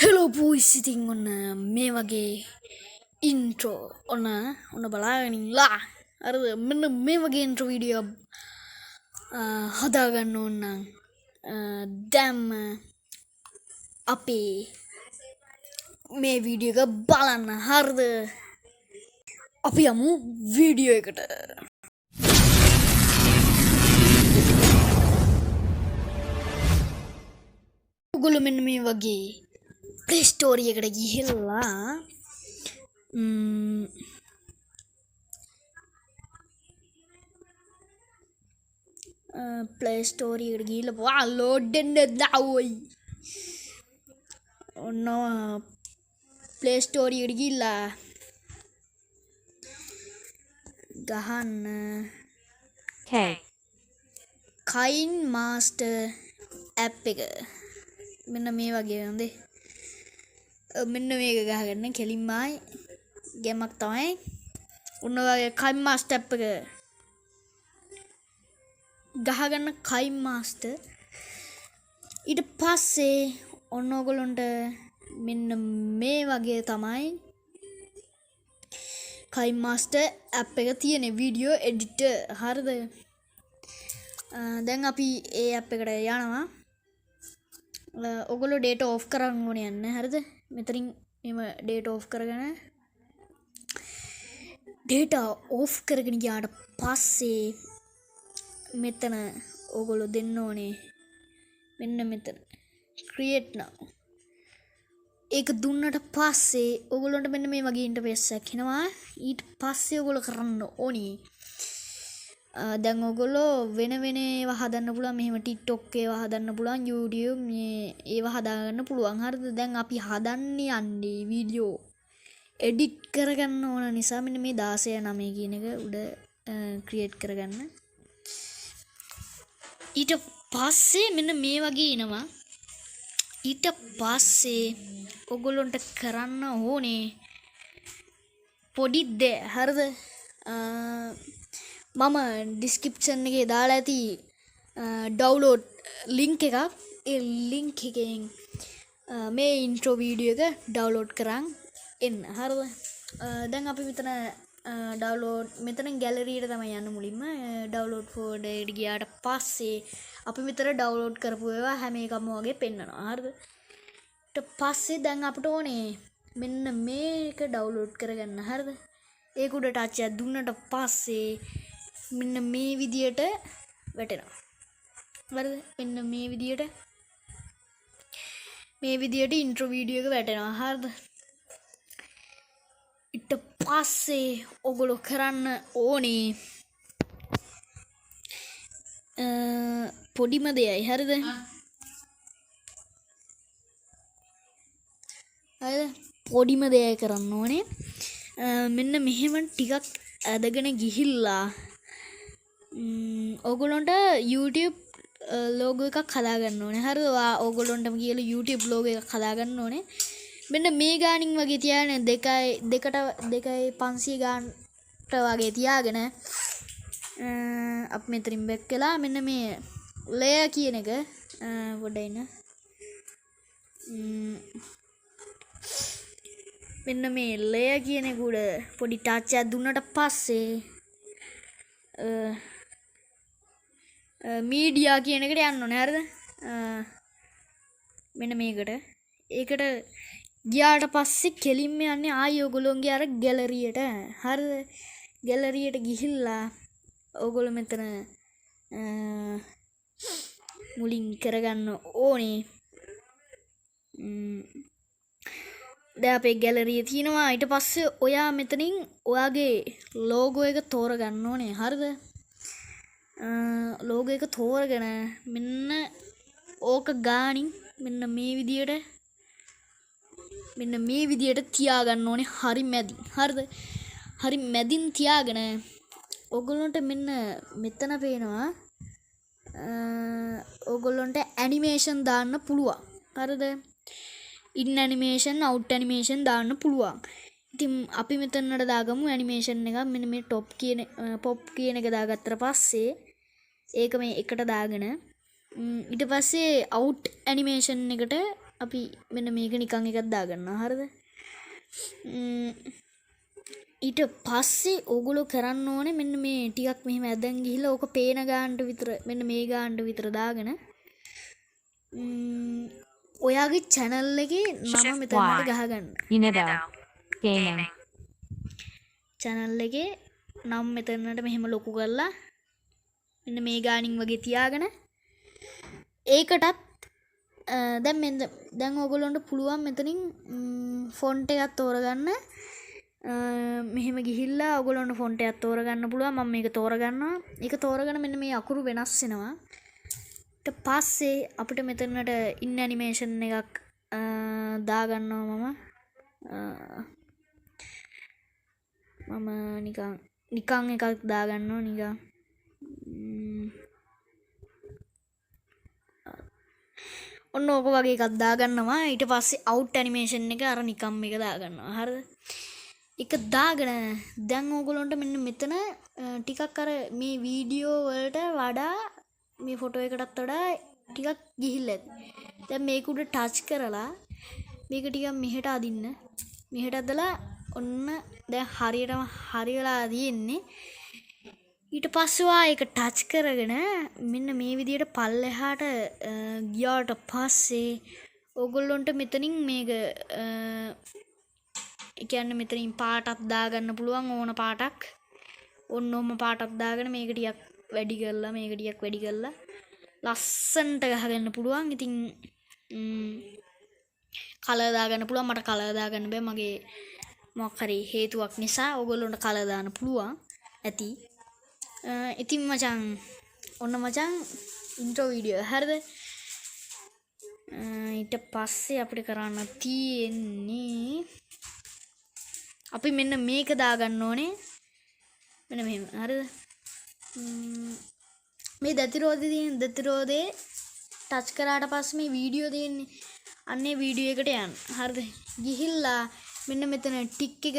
Hello boys, ඉතින් ඔන්න මේ වගේ ඉන්ට්‍රෝ ඔන්න බලාගෙන ඉන්ලා. අර මෙන්න මේ වගේ ඉන්ට්‍රෝ වීඩියෝ හදාගන්න ඕන නම් දැන් අපි මේ වීඩියෝ එක බලන්න. හරිද? අපි යමු වීඩියෝ එකට. ඔයගොල්ලෝ මෙන්න මේ වගේ Play Store එකට ගිහිල්ලා Play Store එකට ගිහිල්ලා වා load වෙන්න දාවොයි. ඔන්න Play Store එකට ගිහිල්ලා ගහන්න KineMaster app එක. මෙන්න මේ වගේ හොඳේ. මෙන්න මේක ගහගන්න කෙලින්මයි ගේමක් තමයි. ඔන්න වගේ KineMaster app එක ගහගන්න KineMaster. ඊට පස්සේ ඔන්න ඔයගොල්ලන්ට මෙන්න මේ වගේ තමයි KineMaster app එක තියෙන වීඩියෝ එඩිටර්. හරිද? දැන් අපි ඒ app එකට යනවා. ඔයගොල්ලෝ data off කරන්න ඕනේ යන්න. හරිද? මෙතනින් මෙම data off කරගෙන data off කරගෙන ගියාට පස්සේ මෙතන ඔයගොල්ලෝ දෙන්න ඕනේ මෙන්න මෙතන create now. ඒක දුන්නට පස්සේ ඔයගොල්ලන්ට මෙන්න මේ වගේ ඉන්ටර්ෆේස් එකක් එනවා. ඊට පස්සේ ඔයගොල්ලෝ කරන්න ඕනේ දැන් ඔයගොල්ලෝ වෙන ඒවා හදන්න පුළුවන්. මෙහෙම TikTok ඒවා හදන්න පුළුවන්, YouTube මේ ඒවා හදාගන්න පුළුවන්. හරිද? දැන් අපි හදන්නේ යන්නේ වීඩියෝ එඩිට් කරගන්න ඕන නිසා මෙන්න මේ 16:9 කියන එක උඩ ක්‍රියේට් කරගන්න. ඊට පස්සේ මෙන්න මේ වගේ එනවා. ඊට පස්සේ ඔයගොල්ලන්ට කරන්න ඕනේ පොඩි දේ. හරිද? මම ඩිස්ක්‍රිප්ෂන් එකේ දාලා ඇති ඩවුන්ලෝඩ් ලින්ක් එකක්. ඒ ලින්ක් එකෙන් මේ ඉන්ට්‍රෝ වීඩියෝ එක ඩවුන්ලෝඩ් කරන් එන්න. හරිද? දැන් අපි මෙතන ඩවුන්ලෝඩ් මෙතන ගැලරියට තමයි යන්න මුලින්ම. ඩවුන්ලෝඩ් ෆෝල්ඩර් එකට ගියාට පස්සේ අපි මෙතන ඩවුන්ලෝඩ් කරපු ඒවා හැම එකම වගේ පෙන්නනවා. හරිද? ඊට පස්සේ දැන් අපිට ඕනේ මෙන්න මේක ඩවුන්ලෝඩ් කරගන්න. හරිද? ඒක උඩ ටච් එකක් දුන්නට පස්සේ මෙන්න මේ විදියට වැටෙනවා. හරිද? මෙන්න මේ විදියට ඉන්ට්‍රෝ වීඩියෝ එක වැටෙනවා. හරිද? ඊට පස්සේ ඔයගොල්ලෝ කරන්න ඕනේ පොඩිම දෙයයි. හරිද? පොඩිම දෙයයි කරන්න ඕනේ. මෙන්න මෙහෙම ටිකක් ඇදගෙන ගිහිල්ලා ඔයගොල්ලන්ට YouTube ලෝගෝ එකක් හදාගන්න ඕනේ. හරිද? ඔයගොල්ලන්ටම කියලා YouTube ලෝගෝ එකක් හදාගන්න ඕනේ. මෙන්න මේ ගානින් වගේ තියාගෙන 2.500 ගානට වගේ තියාගෙන අපි මෙතනින් බැක් කළා. මෙන්න මේ layer කියන එක පොඩ්ඩක් ඉන්න. මෙන්න මේ layer කියන එක උඩ පොඩි ටච් එකක් දුන්නට පස්සේ මීඩියා කියන එකට යන්න ඕනේ. හරිද? මෙන්න මේකට. ඒකට ගියාට පස්සේ කෙලින්ම යන්නේ ආයි ඔයගොල්ලෝගේ අර ගැලරියට. හරිද? ගැලරියට ගිහිල්ලා ඔයගොල්ලෝ මෙතන මුලින් කරගන්න ඕනේ දැන් අපේ ගැලරිය තියෙනවා. ඊට පස්සේ ඔයා මෙතනින් ඔයාගේ ලෝගෝ එක තෝරගන්න ඕනේ. හරිද? ලෝගෝ එක තෝරගෙන මෙන්න ඕක ගානින් මෙන්න මේ විදියට තියාගන්න ඕනේ. හරි මැදින්. හරිද? හරි මැදින් තියාගෙන ඔයගොල්ලන්ට මෙන්න මෙතන පේනවා ඔයගොල්ලන්ට ඇනිමේෂන් දාන්න පුළුවන්. හරිද? ඉන් ඇනිමේෂන් අවුට් ඇනිමේෂන් දාන්න පුළුවන්. ඉතින් අපි මෙතනට දාගමු ඇනිමේෂන් එක. මෙන්න මේ පොප් කියන එක දාගත්තට පස්සේ ඒක මේ එකට දාගෙන ඊට පස්සේ අවුට් ඇනිමේෂන් එකට අපි මෙන්න මේක නිකන් එකක් දාගන්නවා. හරිද? ඊට පස්සේ ඕගොල්ලෝ කරන්න ඕනේ මෙන්න මේ ටිකක් මෙහෙම ඇදන් ගිහිල්ලා ඕක පේන ගානට විතර මෙන්න මේ ගානට විතර දාගෙන ඔයාගේ channel එකේ නම මෙතනට ගහගන්න. channel එකේ නම් මෙතනට මෙහෙම ලොකු කරලා මෙන්න මේ ගානින් වගේ තියාගෙන ඒකටත් දැන් ඔයගොල්ලන්ට පුළුවන් මෙතනින් ෆොන්ට් එකක් තෝරගන්න. මෙහෙම ගිහිල්ලා ඔයගොල්ලන්ට ෆොන්ට් එකක් තෝරගන්න පුළුවන්. මම මේක තෝරගන්නවා. ඒක තෝරගෙන මෙන්න මේ අකුරු වෙනස් වෙනවා. ඊට පස්සේ අපිට මෙතනට ඉන් ඇනිමේෂන් එකක් දාගන්නවා මම නිකන් එකක් දාගන්නවා නිකන් ඔන්න ඕක වගේ එකක් දාගන්නවා. ඊට පස්සේ අවුට් ඇනිමේෂන් එක අර නිකම් එක දාගන්නවා. හරිද? එක දාගෙන දැන් ඕගොල්ලන්ට මෙන්න මෙතන ටිකක් අර මේ වීඩියෝ වලට වඩා මේ ෆොටෝ එකටත් වඩා ටිකක් ගිහිල්ලා ඇති. දැන් මේක උඩ ටච් කරලා මේක ටිකක් මෙහෙට අදින්න. මෙහෙට අදලා ඔන්න දැන් හරියටම හරි වෙලා තියෙන්නේ. ඊට පස්සේ වා ඒක ටච් කරගෙන මෙන්න මේ විදියට පල්ලෙහාට ගියාට පස්සේ ඕගොල්ලොන්ට මෙතනින් මේක ඒ කියන්නේ මෙතනින් පාටක් දාගන්න පුළුවන් ඕන පාටක්. ඔන්නෝම පාටක් දාගෙන මේක ටිකක් වැඩි කරලා මේක ටිකක් වැඩි කරලා ලස්සනට ගහගන්න පුළුවන්. ඉතින් කලර් දාගන්න පුළුවන්. මට කලර් දාගන්න බෑ. මගේ මොකක් හරි හේතුවක් නිසා ඕගොල්ලොන්ට කලර් දාන්න පුළුවන් ඇති. ඉතින් මචං ඔන්න මචං ඉන්ට්‍රෝ වීඩියෝ හරිද? ඊට පස්සේ අපිට කරන්න තියෙන්නේ අපි මෙන්න මේක දාගන්න ඕනේ. මෙන්න මෙහෙම හරිද? මේ දතිරෝදේ ටච් කරාට පස්සේ මේ වීඩියෝ තියෙන්නේ. අන්නේ වීඩියෝ එකට යන්න. හරිද? ගිහිල්ලා මෙන්න මෙතන ටික් එක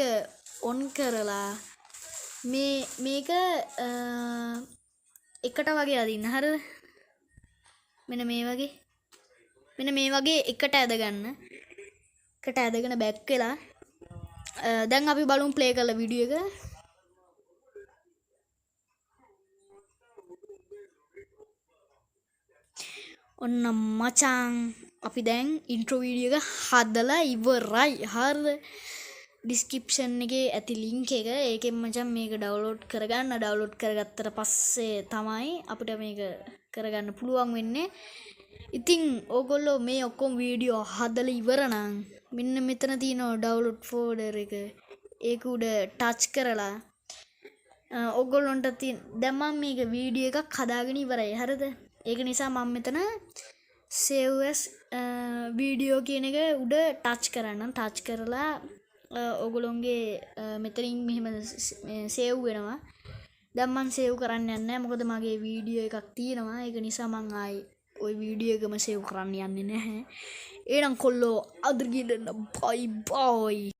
ඔන් කරලා මේක එකට වගේ අදින්න. හරිද? මෙන්න මේ වගේ එකට ඇදගන්න. එකට ඇදගෙන බැක් වෙලා දැන් අපි බලමු ප්ලේ කරලා වීඩියෝ එක. ඔන්න මචං අපි දැන් ඉන්ට්‍රෝ වීඩියෝ එක හදලා ඉවරයි. හරිද? ඩිස්ක්‍රිප්ෂන් එකේ ඇති ලින්ක් එක ඒකෙන් මචං මේක ඩවුන්ලෝඩ් කරගන්න. ඩවුන්ලෝඩ් කරගත්තට පස්සේ තමයි අපිට මේක කරගන්න පුළුවන් වෙන්නේ. ඉතින් ඕගොල්ලෝ මේ ඔක්කොම වීඩියෝ හදලා ඉවර නම් මෙන්න මෙතන තියෙනවා ඩවුන්ලෝඩ් ෆෝල්ඩර් එක. ඒක උඩ ටච් කරලා ඕගොල්ලොන්ට දැන් මම මේක වීඩියෝ එකක් හදාගෙන ඉවරයි. හරිද? ඒක නිසා මම මෙතන save as video කියන එක උඩ ටච් කරන්නම්. ටච් කරලා ඔගොල්ලොන්ගේ මෙතනින් මෙහෙම සේව් වෙනවා. දැන් මම සේව් කරන්න යන්නේ නැහැ. මොකද මගේ වීඩියෝ එකක් තියෙනවා. ඒක නිසා මම ආයි ওই වීඩියෝ එකම සේව් කරන්න යන්නේ නැහැ. එහෙනම් කොල්ලෝ අද ගිහින් බයි බයි.